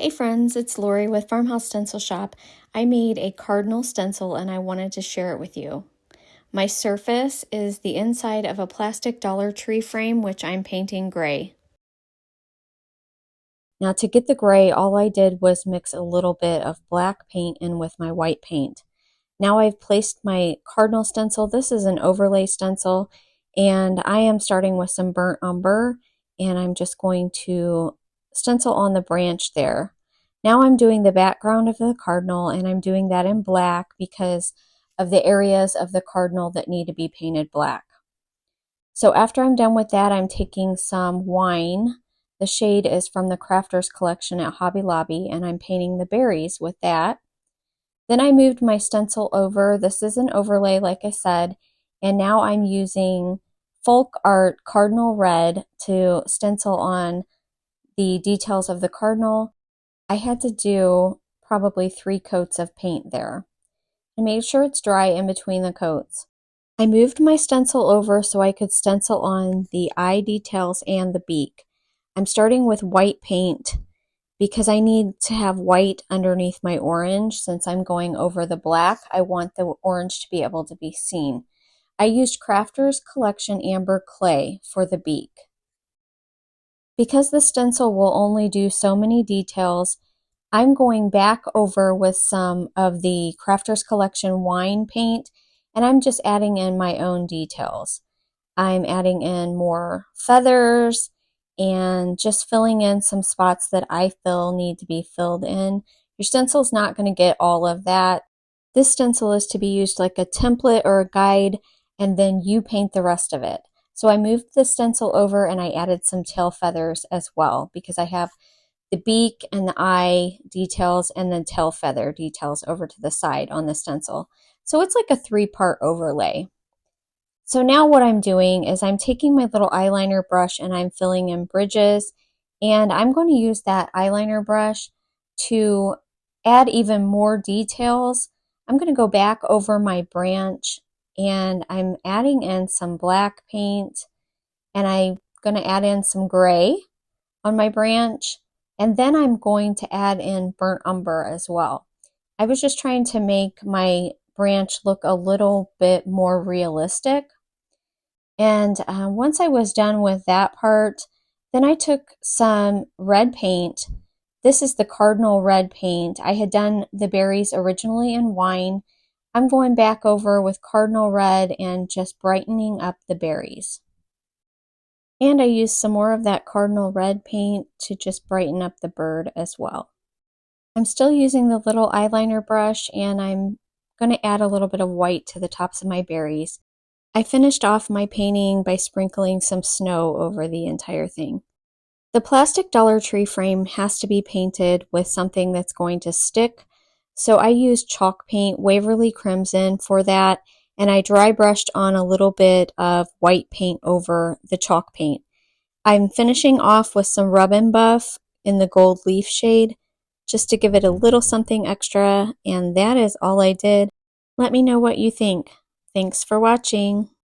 Hey friends, it's Lori with Farmhouse Stencil Shop. I made a Cardinal stencil and I wanted to share it with you. My surface is the inside of a plastic Dollar Tree frame, which I'm painting gray. Now to get the gray, all I did was mix a little bit of black paint in with my white paint. Now I've placed my Cardinal stencil. This is an overlay stencil, and I am starting with some burnt umber, and I'm just going to stencil on the branch there. Now I'm doing the background of the Cardinal, and I'm doing that in black because of the areas of the Cardinal that need to be painted black. So after I'm done with that, I'm taking some wine. The shade is from the Crafters collection at Hobby Lobby, and I'm painting the berries with that. Then I moved my stencil over. This is an overlay, like I said, and now I'm using Folk Art Cardinal Red to stencil on the details of the Cardinal. I had to do probably 3 coats of paint there. I made sure it's dry in between the coats. I moved my stencil over so I could stencil on the eye details and the beak. I'm starting with white paint because I need to have white underneath my orange. Since I'm going over the black, I want the orange to be able to be seen. I used Crafters Collection Amber Clay for the beak. Because the stencil will only do so many details, I'm going back over with some of the Crafters Collection wine paint, and I'm just adding in my own details. I'm adding in more feathers and just filling in some spots that I feel need to be filled in. Your stencil's not going to get all of that. This stencil is to be used like a template or a guide, and then you paint the rest of it. So I moved the stencil over and I added some tail feathers as well because I have the beak and the eye details and then tail feather details over to the side on the stencil. So it's like a 3-part overlay. So now what I'm doing is I'm taking my little eyeliner brush and I'm filling in bridges, and I'm going to use that eyeliner brush to add even more details. I'm going to go back over my branch and I'm adding in some black paint, and I'm going to add in some gray on my branch, and then I'm going to add in burnt umber as well. I was just trying to make my branch look a little bit more realistic. And once I was done with that part, then I took some red paint. This is the Cardinal red paint. I had done the berries originally in wine. I'm going back over with Cardinal red and just brightening up the berries. And I used some more of that Cardinal red paint to just brighten up the bird as well. I'm still using the little eyeliner brush, and I'm going to add a little bit of white to the tops of my berries. I finished off my painting by sprinkling some snow over the entire thing. The plastic Dollar Tree frame has to be painted with something that's going to stick, so I used chalk paint, Waverly Crimson, for that, and I dry brushed on a little bit of white paint over the chalk paint. I'm finishing off with some Rub and Buff in the gold leaf shade, just to give it a little something extra, and that is all I did. Let me know what you think. Thanks for watching.